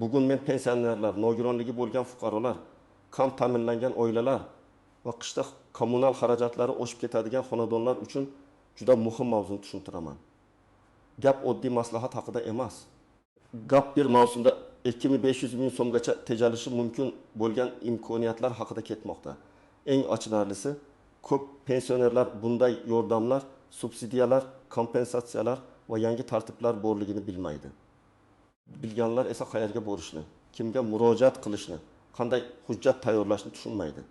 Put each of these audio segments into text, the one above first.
Bugun men pensionerlar, nogironligi bo'lgan fuqarolar, kam ta'minlangan oilalar va qishda kommunal xarajatlari oshib ketadigan xonadonlar uchun juda muhim mavzuni tushuntiraman. Gap oddiy maslahat haqida emas. Gap bir mavsumda 2500 ming so'mgacha tejalishi mumkin bo'lgan imkoniyatlar haqida ketmoqda. Eng achinarlisi, ko'p pensionerlar bunday yordamlar, subsidiyalar, kompensatsiyalar va yangi tartiblar borligini bilmaydi. Bilganlar esa qayerga borishni, kimga murojaat qilishni, qanday hujjat tayyorlashni tushunmaydi.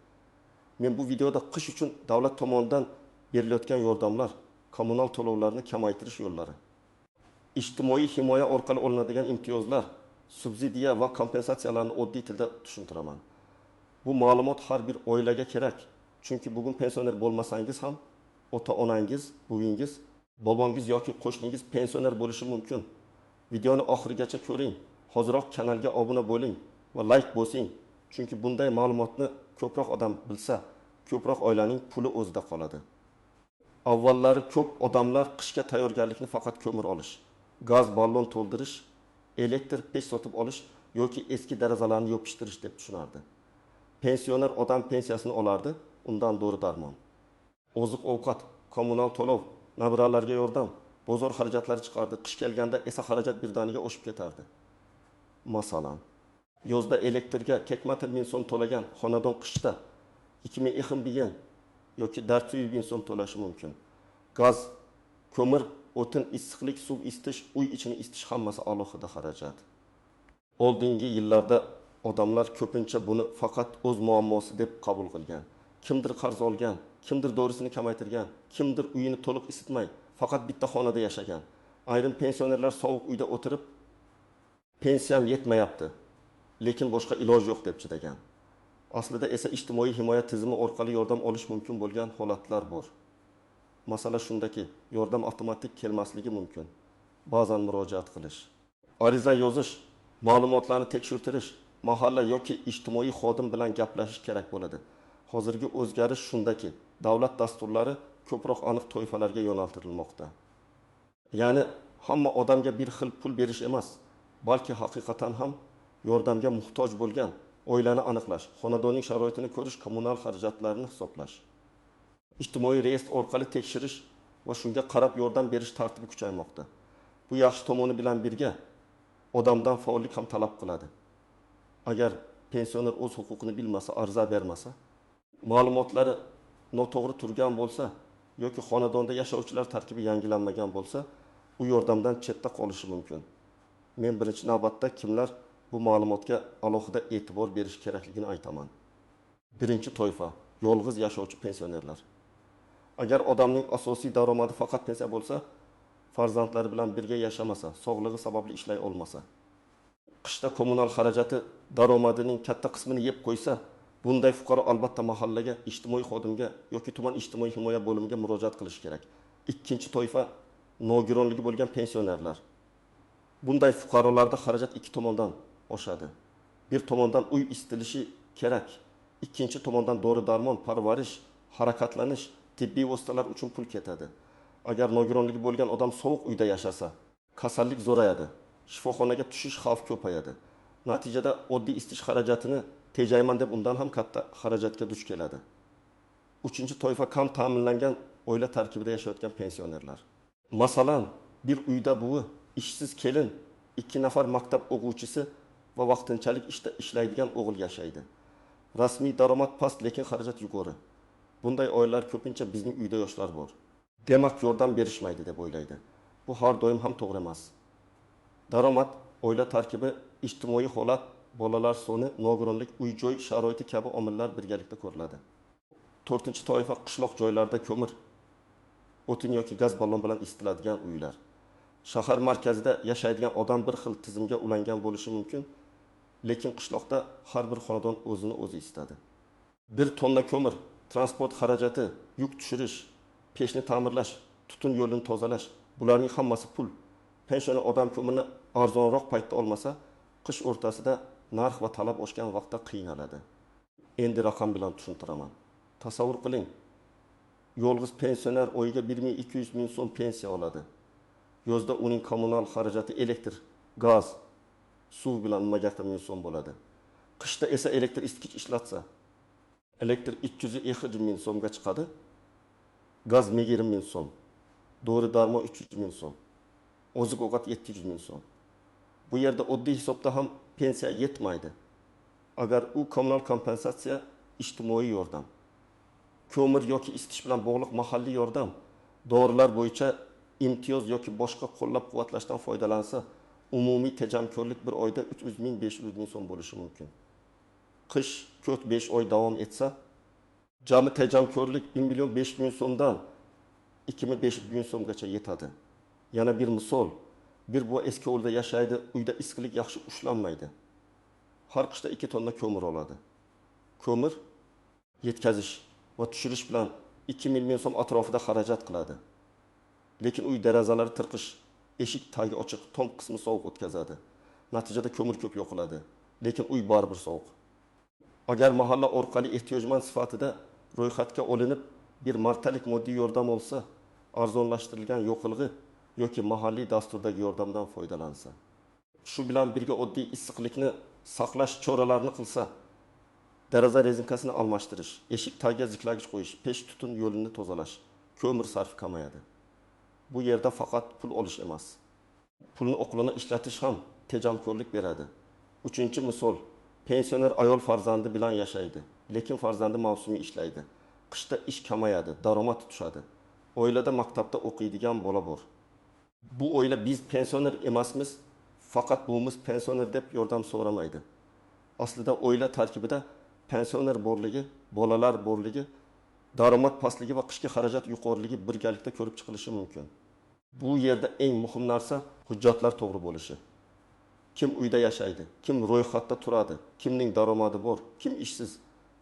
Men bu videoda qish uchun davlat tomonidan berilayotgan yordamlar, kommunal to'lovlarni kamaytirish yo'llari, ijtimoiy himoya orqali olinadigan imtiyozlar, subsidiya va kompensatsiyalarni oddiy tilda tushuntiraman. Bu ma'lumot har bir oilaga kerak. Chunki bugun pensioner bo'lmasangiz ham ota-onangiz, buvingiz, bobongiz yoki qo'shningiz pensioner bo'lishi mumkin. Videoni oxirigacha ko'ring. Hoziroq kanalga obuna bo'ling va like bosing. Chunki bunday ma'lumotni ko'proq odam bilsa, ko'proq oilaning puli o'zida qoladi. Avvallari ko'p odamlar qishga tayyorgarlikni faqat ko'mir olish, gaz ballon to'ldirish, elektr pech sotib olish yoki eski derazalarni yopishtirish deb tushunardi. Pensioner odam pensiyasini olardi, undan dori-darmon, oziq-ovqat, kommunal to'lov, nabiralarga yordam, bozor xarajatlari chiqardi. Qish kelganda esa xarajat birdaniga oshib ketardi. Masalan, yozda elektrga 40 ming so'm to'lagan xonadon qishda 2000 yen yoki 400 ming so'm to'lashi mumkin. Gaz, ko'mir, o'tin, issiqlik, suv isitish, uy ichini isitish hammasi alohida xarajat. Oldingi yillarda odamlar ko'pincha buni faqat o'z muammosi deb qabul qilgan. Kimdir qarz olgan, kimdir dorisini kamaytirgan, kimdir uyini to'liq isitmay, faqat bitta xonada yashagan. Ayrim pensionerlar sovuq uyda o'tirib, pensiyam yetmayapti, lekin boshqa iloj yo'q deb chidagan. Aslida esa ijtimoiy himoya tizimi orqali yordam olish mumkin bo'lgan holatlar bor. Masala shundaki, yordam avtomatik kelmasligi mumkin. Ba'zan murojaat qilish, ariza yozish, ma'lumotlarni tekshirtirish, mahalla yoki ijtimoiy xodim bilan gaplashish kerak bo'ladi. Hozirgi o'zgarish shundaki, davlat dasturlari ko'proq aniq toifalarga yo'naltirilmoqda. Ya'ni hamma odamga bir xil pul berish emas, balki haqiqatan ham yordamga muhtoj bo'lgan oilani aniqlash, xonadonning sharoitini ko'rish, kommunal xarajatlarni hisoblash, ijtimoiy reyestr orqali tekshirish va shunga qarab yordam berish tartibi kuchaymoqda. Bu yaxshi tomoni bilan birga odamdan faollik ham talab qiladi. Agar pensioner o'z huquqini bilmasa, ariza bermasa, ma'lumotlari noto'g'ri turgan bo'lsa yoki xonadonda yashovchilar tarkibi yangilanmagan bo'lsa, u yordamdan chetda qolishi mumkin. Men birinchi navbatda kimlar bu ma'lumotga alohida e'tibor berish kerakligini aytaman. Birinchi toifa, yolg'iz yashovchi pensionerlar. Agar odamning asosiy daromadi faqat pensiya bo'lsa, farzandlari bilan birga yashamasa, sog'lig'i sababli ishlay olmasa, qishda kommunal xarajati daromadining katta qismini yeb qo'ysa, bunday fuqaro albatta mahallaga, ijtimoiy xodimga yoki tuman ijtimoiy himoya bo'limiga murojaat qilish kerak. Ikkinchi toifa, nogironligi bo'lgan pensionerlar. Bunday fuqarolarda xarajat ikki tomondan oshadi. Bir tomondan uy isitilishi kerak, ikkinchi tomondan dori-darmon, parvarish, harakatlanish, tibbiy vositalar uchun pul ketadi. Agar nogironligi bo'lgan odam sovuq uyda yashasa, kasallik zo'rayadi, shifoxonaga tushish xavfi ko'payadi. Natijada oddiy isitish xarajatini tejayman deb undan ham katta xarajatga duch keladi. Uchinchi toifa, kam ta'minlangan oila tarkibida yashayotgan pensionerlar. Masalan, bir uyda buvi, ishsiz kelin, 2 nafar maktab o'quvchisi va vaqtinchalik ishlaydigan o'g'il yashaydi. Rasmiy daromad past, lekin xarajat yuqori. Bunday oilalar ko'pincha bizning uyda yoshlar bor, demak yordam berishmaydi deb o'ylaydi. Bu har doim ham to'g'ri emas. Daromad, oila tarkibi, ijtimoiy holat, bolalar soni, nogironlik, uy-joy sharoiti kabi omillar birgalikda ko'riladi. To'rtinchi toifa, qishloq joylarda ko'mir, o'tin yoki gaz ballon bilan isitiladigan uylar. Shahar markazida yashaydigan odam bir xil tizimga ulangan bo'lishi mumkin, lekin qishloqda har bir xonadon o'zini o'zi isitadi. 1 tonna ko'mir, transport xarajati, yuk tushirish, pechni ta'mirlash, tutun yo'lini tozalash, bularning hammasi pul. Pensioner odam ko'mirni arzonroq paytda olmasa, qish o'rtasida narx va talab oshgan vaqtda qiynaladi. Endi raqam bilan tushuntiraman. Tasavvur qiling. Yolg'iz pensioner oyiga 1200 ming so'm pensiya oladi. Yozda uning kommunal xarajati elektr, gaz, suv bilan nimaga 1000 so'm bo'ladi. Qishda esa elektr isitgich ishlatsa, elektr 250 ming so'mga chiqadi. Gaz 20 ming so'm. Dori darmon 300 ming so'm. Oziq ovqat 700 ming so'm. Bu yerda oddiy hisobda ham pensiya yetmaydi. Agar u kommunal kompensatsiya, ijtimoiy yordam, ko'mir yoki isitish bilan bog'liq mahalliy yordam, dorilar bo'yicha imtiyoz yoki boshqa qo'llab-quvvatlashdan foydalansa, umumiy tejamkorlik bir oyda 300 ming 500 ming so'm bo'lishi mumkin. Qish 4-5 oy davom etsa, jami tejamkorlik 1 million 500 ming so'mdan 2500 ming so'mgacha yetadi. Yana bir misol, bir bu eski ovulda yashaydi, uyda issiqlik yaxshi ushlanmaydi. Har qishda 2 tonna ko'mir oladi. Ko'mir yetkazish va tushirish bilan 2 million so'm atrofida xarajat qiladi. Lekin uy derazalari tirqish, eshik tagi ochiq, tom qismi sovuq o'tkazadi. Natijada ko'mir ko'p yo'qoladi, lekin uy baribir sovuq. Agar mahalla orqali ehtiyojmand sifatida ro'yxatga olinib, bir martalik moddiy yordam olsa, arzonlashtirilgan yo'qilg'i yoki mahalliy dasturdagi yordamdan foydalansa, shu bilan birga oddiy issiqlikni saqlash choralarini qilsa, deraza rezinkasini almashtirish, eshik tagiga ziklagich qo'yish, pech tutun yo'lini tozalash, ko'mir sarfi kamayadi. Bu yerda faqat pul olish emas, pulni oqilona ishlatish ham tejamkorlik beradi. Uchinchi misol, pensioner ayol farzandi bilan yashaydi, lekin farzandi mavsumiy ishlaydi. Qishda ish kamayadi, daromad tushadi. Oilada maktabda o'qiydigan bola bor. Bu oila biz pensioner emasmiz, faqat bumiz pensioner deb yordam so'ramaydi. Aslida oila tarkibida pensioner borligi, bolalar borligi, daromad pastligi va qishki xarajat yuqoriligi birgalikda ko'rib chiqilishi mumkin. Bu yerda eng muhim narsa hujjatlar to'g'ri bo'lishi. Kim uyda yashaydi, kim ro'yxatda turadi, kimning daromadi bor, kim ishsiz,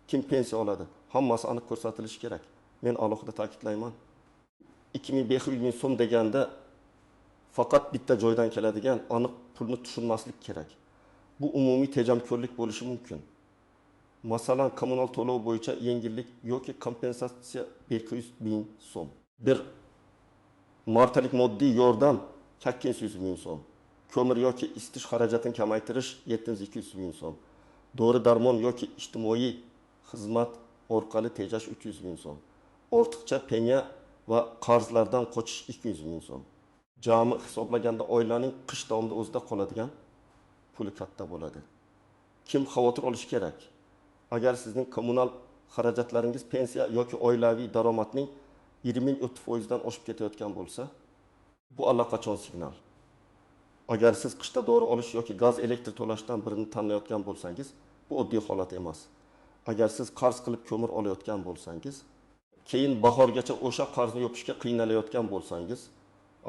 kim pensiya oladi, hammasi aniq ko'rsatilishi kerak. Men alohida ta'kidlayman. 2500 ming so'm deganda faqat bitta joydan keladigan aniq pulni tushunmaslik kerak. Bu umumiy tejamkorlik bo'lishi mumkin. Masalan, kommunal to'lov bo'yicha yengillik yoki kompensatsiya 200 ming so'm. Bir martalik moddiy yordam 200 ming so'm. Ko'mir yoki isitish xarajatini kamaytirish 700-200 ming so'm. Dori darmon yoki ijtimoiy xizmat orqali tejash 300 ming so'm. Ortiqcha penya va qarzlardan qochish 200 ming so'm. Jami hisoblaganda oilaning qish davomida o'zida qoladigan puli katta bo'ladi. Kim xavotir olishi kerak? Agar sizning kommunal xarajatlaringiz pensiya yoki oilaviy daromadning 20-30% dan oshib ketayotgan bo'lsa, bu allaqachon signal. Agar siz qishda dori olish yoki gaz elektr to'lashdan birini tanlayotgan bo'lsangiz, bu oddiy holat emas. Agar siz qarz qilib ko'mir olayotgan bo'lsangiz, keyin bahorgacha o'sha qarzni yopishga qiynalayotgan bo'lsangiz,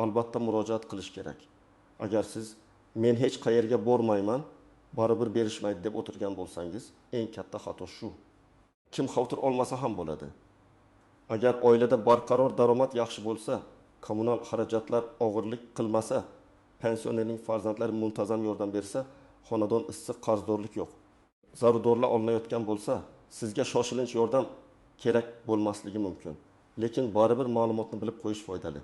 albatta murojaat qilish kerak. Agar siz men hech qayerga bormayman, baribir berishmaydi deb o'tirgan bo'lsangiz, eng katta xato shu. Kim xavotir olmasa ham bo'ladi. Agar oilada barqaror daromad yaxshi bo'lsa, kommunal xarajatlar og'irlik qilmasa, pensionerning farzandlari muntazam yordam bersa, xonadon issiq, qarzdorlik yo'q. Zarurdorlar olinayotgan bo'lsa, sizga shoshilinch yordam kerak bo'lmasligi mumkin. Lekin baribir ma'lumotni bilib qo'yish foydali.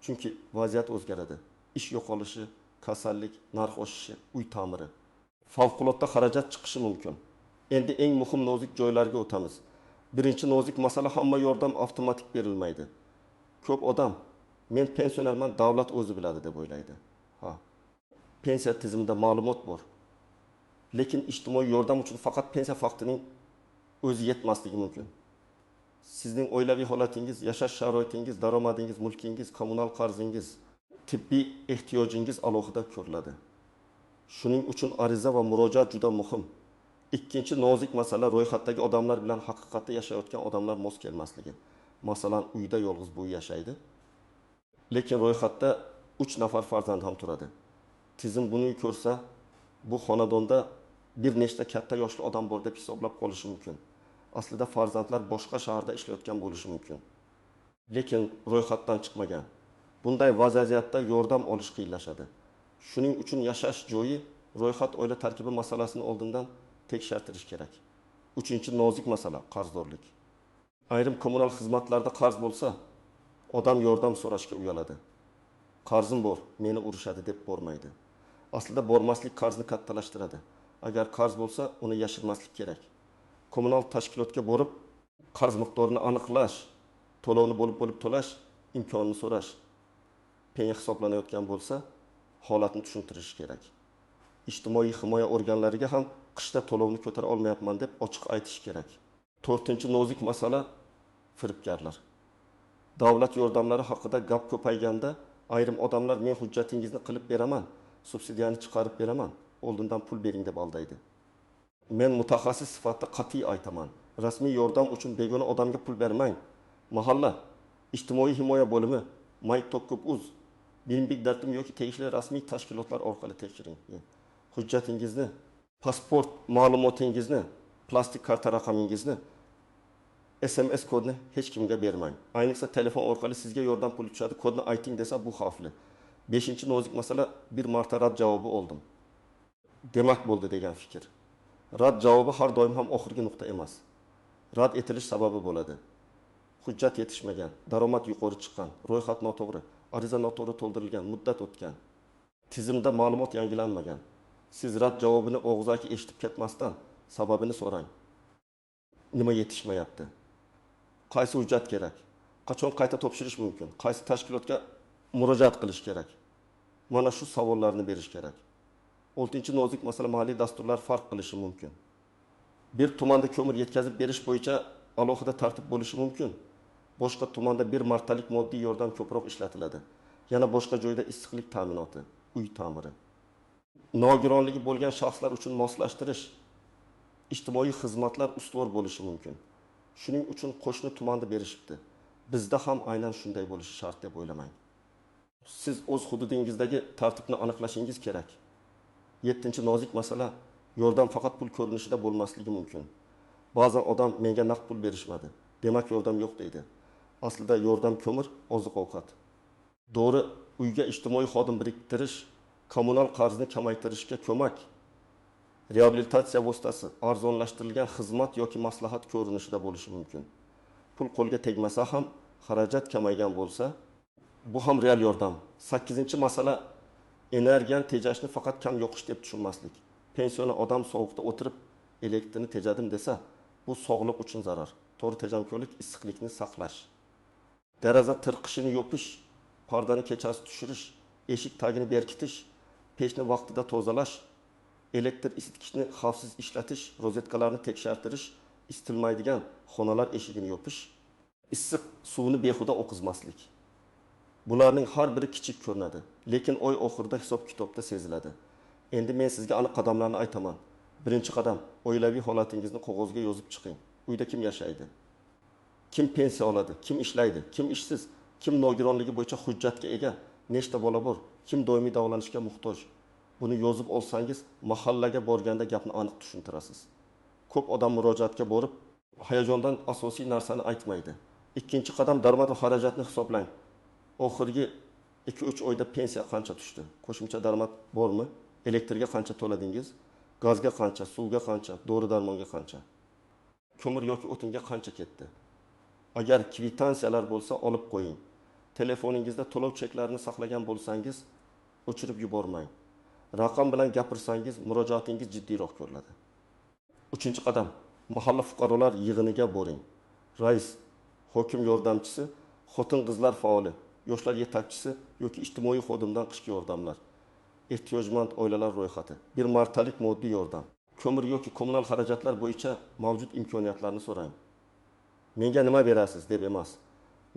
Chunki vaziyat o'zgaradi. Ish yo'qolishi, kasallik, narx oshishi, uy ta'miri, favqulodda xarajat chiqishi mumkin. Endi eng muhim nozik joylarga o'tamiz. Birinchi nozik masala, hamma yordam avtomatik berilmaydi. Ko'p odam men pensionerman, davlat o'zi biladi deb o'ylaydi. Pensiya tizimida ma'lumot bor. Lekin ijtimoiy yordam uchun faqat pensiya faktining o'zi yetmasligi mumkin. Sizning oilaviy holatingiz, yashash sharoitingiz, daromadingiz, mulkingiz, kommunal qarzingiz, tibbiy ehtiyojingiz alohida ko'riladi. Shuning uchun ariza va murojaat juda muhim. Ikkinchi nozik masala ro'yxatdagi odamlar bilan haqiqatda yashayotgan odamlar mos kelmasligi. Masalan, uyda yolg'iz bo'y yashaydi, lekin ro'yxatda 3 nafar farzand ham turadi. Tizim buni ko'rsa, bu xonadonda bir nechta katta yoshli odam bor deb hisoblab qolishi mumkin. Aslida farzandlar boshqa shaharda ishlayotgan bo'lishi mumkin. Lekin ro'yxatdan chiqmagan. Bunday vaziyatda yordam olish qiyinlashadi. Shuning uchun yashash joyi, ro'yxat oila tarkibi masalasini oldindan tekshirtirish kerak. Uchinchi nozik masala qarzdorlik. Ayrim kommunal xizmatlarda qarz bo'lsa, odam yordam so'rashga uyaladi. Qarzim bor, meni urishadi deb bormaydi. Aslida bormaslik qarzni kattalashtiradi. Agar qarz bo'lsa, uni yashirmaslik kerak. Kommunal tashkilotga borib, qarz miqdorini aniqlash, to'lovni bo'lib to'lash, imkonini so'rash. Penya hisoblanayotgan bo'lsa, holatni tushuntirish kerak. Ijtimoiy himoya organlariga ham qishda to'lovni ko'tara olmayapman deb ochiq aytish kerak. 4-nozik masala firibgarlar. Davlat yordamlari haqida gap ko'payganda ayrim odamlar men hujjatingizni qilib beraman, subsidiyani chiqarib beraman, oldindan pul bering deb aldaydi. Men mutaxassis sifatida qat'iy aytaman. Rasmiy yordam uchun begona odamga pul bermang. Mahalla, ijtimoiy himoya bo'limi, mytok.uz, Birinbek dartim yoki tegishli rasmiy tashkilotlar orqali tekshiring. Hujjatingizni, pasport ma'lumotingizni, plastik karta raqamingizni, SMS kodni hech kimga bermang. Ayniqsa telefon orqali sizga yordam puli tushadi, kodni ayting desa bu xavfli. 5-nozik masala bir marta rad javobi oldim. Demak bo'ldi degan fikr. Rad javobi har doim ham oxirgi nuqta emas. Rad etilish sababi bo'ladi. Hujjat yetishmagan, daromad yuqori chiqqan, ro'yxat noto'g'ri, ariza noto'g'ri to'ldirilgan, muddat o'tgan, tizimda ma'lumot yangilanmagan. Siz rad javobini og'zaki eshitib ketmasdan sababini so'rang. Nima yetishmayapti? Qaysi hujjat kerak? Qachon qayta topshirish mumkin? Qaysi tashkilotga murojaat qilish kerak? Mana shu savollarni berish kerak. 6-nozik masala maliy dasturlar farq qilishi mumkin. Bir tumanda ko'mir yetkazib berish bo'yicha alohida tartib bo'lishi mumkin. Boshqa tumanda bir martalik moddiy yordam ko'proq ishlatiladi. Yana boshqa joyda issiqlik ta'minoti, uy ta'miri. Nogironligi bo'lgan shaxslar uchun moslashtirish, ijtimoiy xizmatlar ustuvor bo'lishi mumkin. Shuning uchun qo'shni tumanda berishibdi. Bizda ham aynan shunday bo'lishi shart deb o'ylamang. Siz o'z hududingizdagi tartibni aniqlashingiz kerak. 7-nozik masala yordam faqat pul ko'rinishida bo'lmasligi mumkin. Ba'zan odam menga naqd pul berishmadi, demak yordam yo'q deydi. Aslida yordam ko'mir, oziq-ovqat. To'g'ri, uyga ijtimoiy xodim biriktirish, kommunal qarzni kamaytirishga ko'mak, reabilitatsiya vositasi, arzonlashtirilgan xizmat yoki maslahat ko'rinishida bo'lishi mumkin. Pul qo'lga tegmasa ham, xarajat kamaygan bo'lsa, bu ham real yordam. 8-masala energiyani tejashni faqat kam yoqish deb tushunmaslik. Pensioner odam sovuqda o'tirib elektrni tejadim desa, bu sog'liq uchun zarar. To'g'ri tejamkorlik issiqlikni saqlash. Deraza tirqishini yopish, pardani kechasi tushirish, eshik tagini berkitish, pechni vaqtida tozalash, elektr isitgichni xavfsiz ishlatish, rozetkalarni tekshartirish, isitilmaydigan xonalar eshigini yopish, issiq suvni behuda oqizmaslik. Bularning har biri kichik ko'rinadi, lekin oy oxirida hisob-kitobda seziladi. Endi men sizga aniq qadamlarni aytaman. Birinchi qadam, oilaviy holatingizni qog'ozga yozib chiqing. Uyda kim yashaydi? Kim pensiya oladi? Kim ishlaydi? Kim ishsiz? Kim nogironligi bo'yicha hujjatga ega? Nechta bola bor? Kim doimiy davolanishga muhtoj? Buni yozib olsangiz, mahallaga borganda gapni aniq tushuntirasiz. Ko'p odam murojaatga borib, hayajondan asosiy narsani aytmaydi. Ikkinchi qadam, daromad va xarajatni hisoblang. Oxirgi 2-3 oyda pensiya qancha tushdi? Qo'shimcha daromad bormi? Elektrga qancha to'ladingiz? Gazga qancha, suvga qancha, dori-darmonga qancha? Ko'mir yoki o'tinga qancha ketdi? Agar kvitansiyalar bo'lsa, olib qo'ying. Telefoningizda to'lov cheklarini saqlagan bo'lsangiz, o'chirib yubormang. Raqam bilan gapirsangiz, murojaatingiz jiddiyroq ko'riladi. 3-qadam, mahalla fuqarolar yig'iniga boring. Rais, hokim yordamchisi, xotin-qizlar faoli, yoshlar yetakchisi yoki ijtimoiy xodimdan qishki yordamlar, ehtiyojmand oilalar ro'yxati, bir martalik moddiy yordam, ko'mir yoki kommunal xarajatlar bo'yicha mavjud imkoniyatlarni so'rang. Menga nima berasiz deb emas.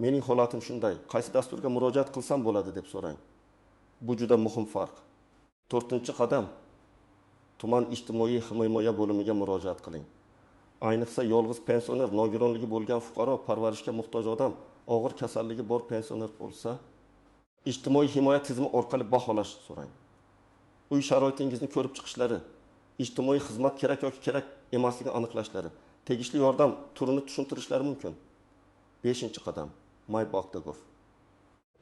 Mening holatim shunday, qaysi dasturga murojaat qilsam bo'ladi deb so'rang. Bu juda muhim farq. 4-qadam, tuman ijtimoiy himoya bo'limiga murojaat qiling. Ayniqsa yolg'iz pensioner, nogironligi bo'lgan fuqaro, parvarishga muhtoj odam, og'ir kasalligi bor pensioner bo'lsa, ijtimoiy himoya tizimi orqali baholash so'rang. Uy sharoitingizni ko'rib chiqishlari, ijtimoiy xizmat kerak yoki kerak emasligini aniqlashlari, tegishli yordam turini tushuntirishlari mumkin. 5-qadam, mytok.gov.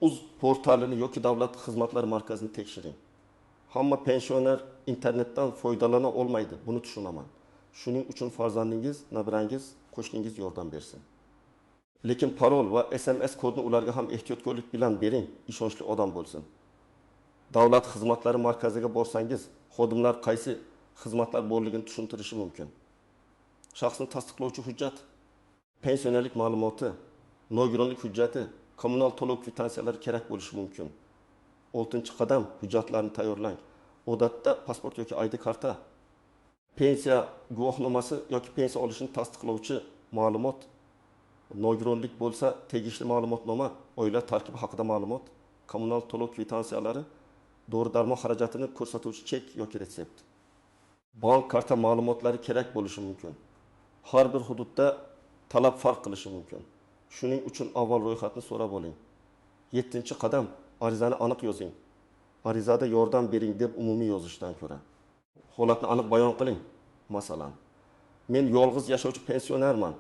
Uz portalini yoki davlat xizmatlari markazini tekshiring. Hamma pensioner internetdan foydalana olmaydi, buni tushunaman. Shuning uchun farzandingiz, nabirangiz, qo'shningiz yordam bersin. Lekin parol va SMS kodni ularga ham ehtiyotkorlik bilan bering, ishonchli odam bo'lsin. Davlat xizmatlari markaziga borsangiz, xodimlar qaysi xizmatlar borligini tushuntirishi mumkin. Shaxsni tasdiqlovchi hujjat, pensionerlik ma'lumoti, nogironlik hujjati, kommunal to'lov kvitantsiyalari kerak bo'lishi mumkin. 6-qadam hujjatlarni tayyorlang. Odatda pasport yoki ID karta, pensiya guvohnomasi yoki pensiya olishini tasdiqlovchi ma'lumot, nogironlik bo'lsa tegishli ma'lumotnoma, oila tarkibi haqida ma'lumot, kommunal to'lov kvitantsiyalari, dori-darmon xarajatini ko'rsatuvchi chek yoki retsept. Bank karta ma'lumotlari kerak bo'lishi mumkin. Har bir hududda talab farq qilishi mumkin. Shuning uchun avval ro'yxatni so'rab oling. 7-qadam arizani aniq yozing. Arizada yordam bering deb umumiy yozishdan ko'ra holatni aniq bayon qiling. Masalan, men yolg'iz yashovchi pensionerman.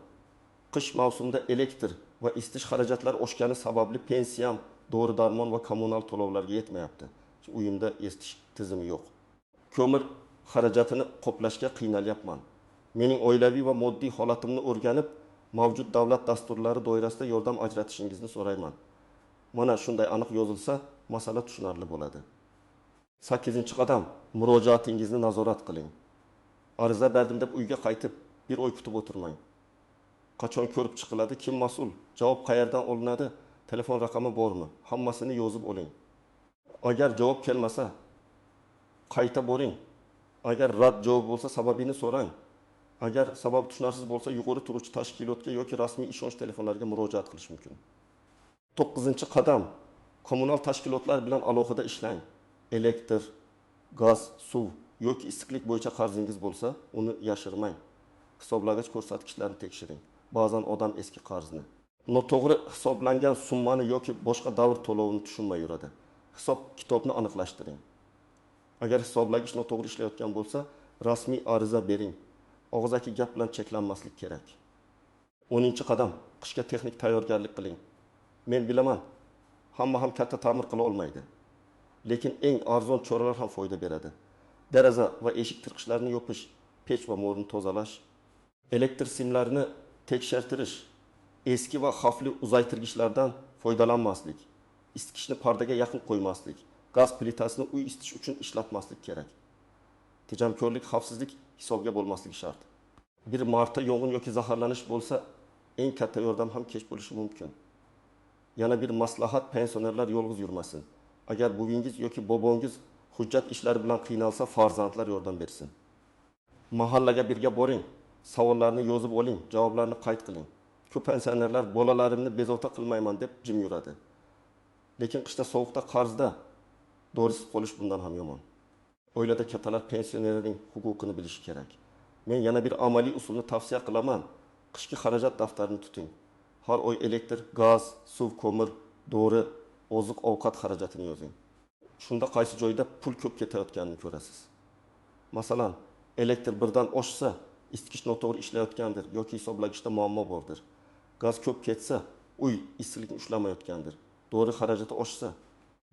Qish mavsumida elektr va isitish xarajatlari oshgani sababli pensiyam dori-darmon va kommunal to'lovlarga yetmayapti. Uyimda isitish tizimi yo'q. Ko'mir xarajatini qoplashga qiynalyapman. Mening oilaviy va moddiy holatimni o'rganib, mavjud davlat dasturlari doirasida yordam ajratishingizni so'rayman. Mana shunday aniq yozilsa, masala tushunarli bo'ladi. 8-qadam murojaatingizni nazorat qiling. Ariza berdim deb uyga qaytib, bir oy kutib o'tirmang. Qachon ko'rib chiqiladi, kim mas'ul, javob qayerdan olinadi, telefon raqami bormi? Hammasini yozib oling. Agar javob kelmasa, qayta boring. Agar rad javob bo'lsa, sababini so'rang. Agar sabab tushunarsiz bo'lsa, yuqori turuvchi tashkilotga yoki rasmiy ishonch telefonlariga murojaat qilish mumkin. 9-qadam kommunal tashkilotlar bilan alohida ishlang. Elektr, gaz, suv yoki issiqlik bo'yicha qarzingiz bo'lsa, uni yashirmang. Hisoblagich ko'rsatkichlarini tekshiring. Ba'zan odam eski qarzni, noto'g'ri hisoblangan summani yoki boshqa davr to'lovini tushunmay yuradi. Hisob kitobni aniqlashtiring. Agar hisoblagich noto'g'ri ishlayotgan bo'lsa, rasmiy ariza bering. Og'zaki gap bilan cheklanmaslik kerak. 10-qadam qishga texnik tayyorgarlik qiling. Men bilaman, hamma ham katta ta'mir qila olmaydi. Lekin eng arzon choralar ham foyda beradi. Deraza va eshik tirqishlarini yopish, pech va mo'rni tozalash, elektr simlarini tekshirtirish, eski va xavfli uzaytirgichlardan foydalanmaslik, isitgichni pardaga yaqin qo'ymaslik, gaz plitasini uy isitish uchun ishlatmaslik kerak. Tejamkorlik, xavfsizlik hisobga bo'lmasligi shart. Bir marta yong'in yoki zaharlanish bo'lsa, eng katta yordam ham kech bo'lishi mumkin. Yana bir maslahat, pensionerlar yolg'iz yurmasin. Agar buvingiz yoki bobongiz hujjat ishlari bilan qiynalsa, farzandlar yordam bersin. Mahallaga birga boring, savollarni yozib oling, javoblarni qayd qiling. Ko'p pensionerlar bolalarimni bezovta qilmayman deb jim yuradi. Lekin qishda sovuqda qarzda dorisiz qolish bundan ham yomon. Oilada kattalar pensionerning huquqini bilishi kerak. Men yana bir amaliy usulni tavsiya qilaman. Qishki xarajat daftarini tuting. Har oy elektr, gaz, suv, ko'mir, dori, oziq-ovqat xarajatini yozing. Shunda qaysi joyda pul ko'p ketayotganini ko'rasiz. Masalan, elektr birdan oshsa, isitgich noto'g'ri ishlayotgandir yoki hisoblagichda muammo bordir. Gaz ko'p ketsa, uy issiqlikni ushlamayotgandir. Dori xarajati oshsa,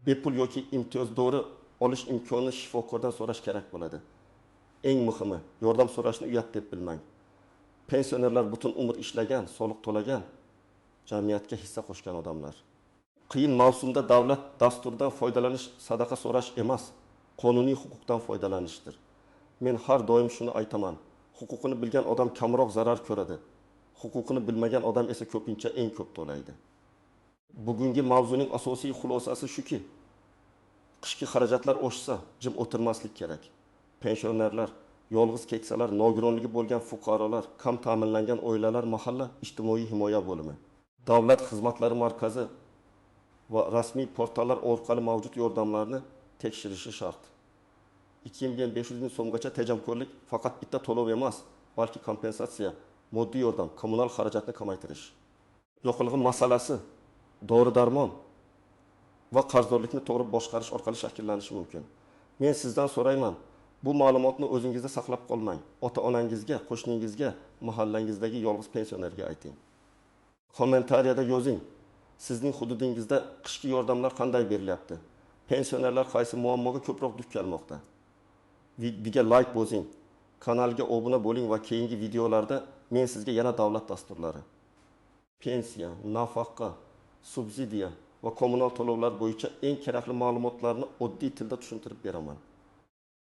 bepul yoki imtiyoz dori olish imkonini shifokordan so'rash kerak bo'ladi. Eng muhimi, yordam so'rashni uyat deb bilmang. Pensionerlar butun umr ishlagan, soliq to'lagan, jamiyatga hissa qo'shgan odamlar. Qiyin mavsumda davlat dasturidan foydalanish sadaqa so'rash emas, qonuniy huquqdan foydalanishdir. Men har doim shuni aytaman. Huquqini bilgan odam kamroq zarar ko'radi. Huquqini bilmagan odam esa ko'pincha eng ko'p to'laydi. Bugungi mavzuning asosiy xulosasi shuki, qishki xarajatlar oshsa, jim o'tirmaslik kerak. Pensionerlar, yolg'iz keksalar, nogironligi bo'lgan fuqarolar, kam ta'minlangan oilalar mahalla ijtimoiy himoya bo'limi, davlat xizmatlari markazi va rasmiy portallar orqali mavjud yordamlarni tekshirishi shart. 2,500 ming so'mgacha tejamkorlik faqat bitta to'lov emas, balki kompensatsiya, moddiy yordam, kommunal xarajatni kamaytirish. Yo'qilg'i masalasi, dori-darmon va qarzdorlikni to'g'ri boshqarish orqali shakllanishi mumkin. Men sizdan so'rayman, bu ma'lumotni o'zingizda saqlab qolmang. Ota-onangizga, qo'shningizga, mahallangizdagi yolg'iz pensionerga ayting. Kommentariyada yozing. Sizning hududingizda qishki yordamlar qanday berilyapti? Pensionerlar qaysi muammoga ko'proq duch kelmoqda? Videoga like bosing, kanalga obuna bo'ling va keyingi videolarda men sizga yana davlat dasturlari, pensiya, nafaqa, subsidiya va kommunal to'lovlar bo'yicha eng kerakli ma'lumotlarni oddiy tilda tushuntirib beraman.